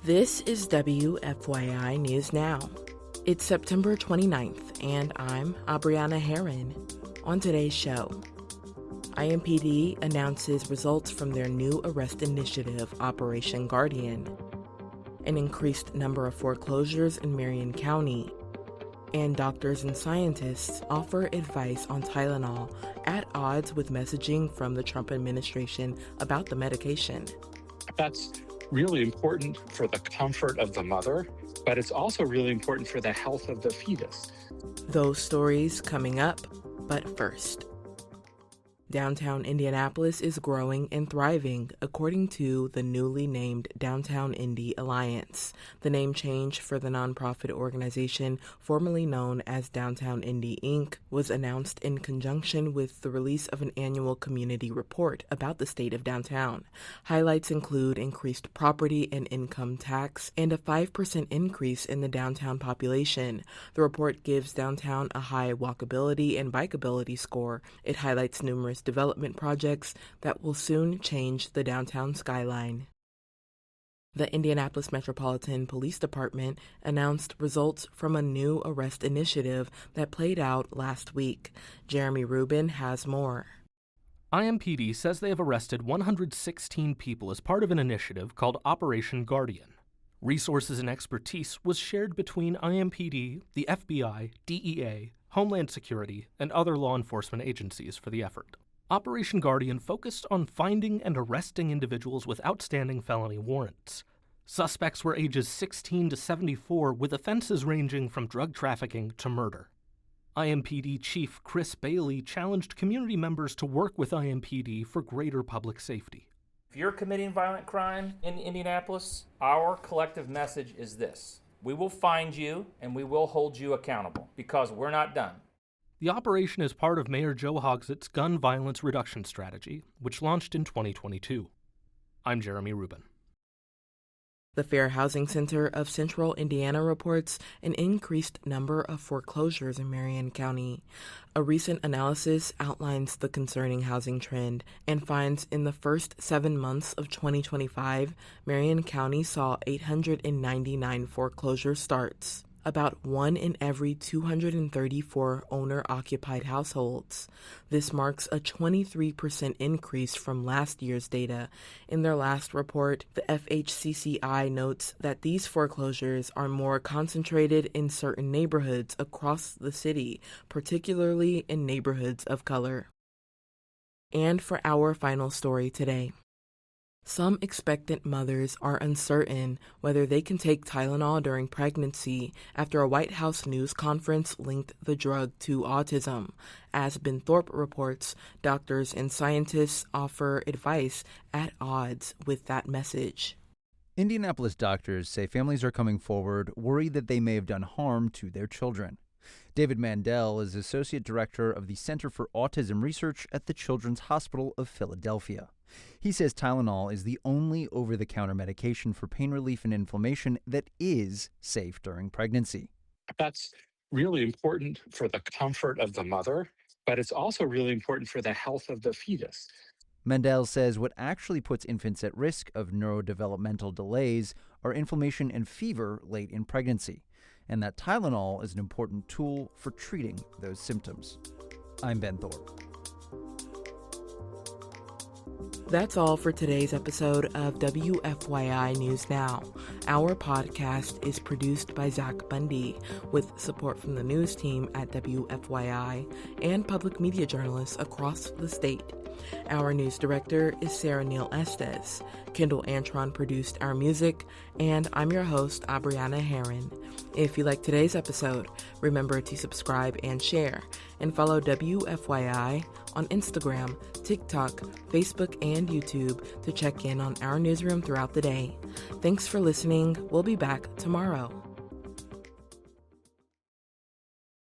This is WFYI News Now. It's September 29th, and I'm Abriana Herron. On today's show, IMPD announces results from their new arrest initiative, Operation Guardian, an increased number of foreclosures in Marion County, and doctors and scientists offer advice on Tylenol at odds with messaging from the Trump administration about the medication. That's really important for the comfort of the mother, but it's also really important for the health of the fetus. Those stories coming up, but first. Downtown Indianapolis is growing and thriving, according to the newly named Downtown Indy Alliance. The name change for the nonprofit organization, formerly known as Downtown Indy, Inc., was announced in conjunction with the release of an annual community report about the state of downtown. Highlights include increased property and income tax and a 5% increase in the downtown population. The report gives downtown a high walkability and bikeability score. It highlights numerous development projects that will soon change the downtown skyline. The Indianapolis Metropolitan Police Department announced results from a new arrest initiative that played out last week. Jeremy Rubin has more. IMPD says they have arrested 116 people as part of an initiative called Operation Guardian. Resources and expertise was shared between IMPD, the FBI, DEA, Homeland Security, and other law enforcement agencies for the effort. Operation Guardian focused on finding and arresting individuals with outstanding felony warrants. Suspects were ages 16 to 74, with offenses ranging from drug trafficking to murder. IMPD Chief Chris Bailey challenged community members to work with IMPD for greater public safety. If you're committing violent crime in Indianapolis, our collective message is this: we will find you and we will hold you accountable, because we're not done. The operation is part of Mayor Joe Hogsett's gun violence reduction strategy, which launched in 2022. I'm Jeremy Rubin. The Fair Housing Center of Central Indiana reports an increased number of foreclosures in Marion County. A recent analysis outlines the concerning housing trend and finds in the first 7 months of 2025, Marion County saw 899 foreclosure starts, about 1 in every 234 owner-occupied households. This marks a 23% increase from last year's data. In their last report, the FHCCI notes that these foreclosures are more concentrated in certain neighborhoods across the city, particularly in neighborhoods of color. And for our final story today. Some expectant mothers are uncertain whether they can take Tylenol during pregnancy after a White House news conference linked the drug to autism. As Ben Thorpe reports, doctors and scientists offer advice at odds with that message. Indianapolis doctors say families are coming forward worried that they may have done harm to their children. David Mandel is Associate Director of the Center for Autism Research at the Children's Hospital of Philadelphia. He says Tylenol is the only over-the-counter medication for pain relief and inflammation that is safe during pregnancy. That's really important for the comfort of the mother, but it's also really important for the health of the fetus. Mandel says what actually puts infants at risk of neurodevelopmental delays are inflammation and fever late in pregnancy, and that Tylenol is an important tool for treating those symptoms. I'm Ben Thorpe. That's all for today's episode of WFYI News Now. Our podcast is produced by Zach Bundy, with support from the news team at WFYI and public media journalists across the state. Our news director is Sarah Neal-Estes. Kendall Antron produced our music, and I'm your host, Abriana Herron. If you like today's episode, remember to subscribe and share, and follow WFYI on Instagram, TikTok, Facebook, and YouTube to check in on our newsroom throughout the day. Thanks for listening. We'll be back tomorrow.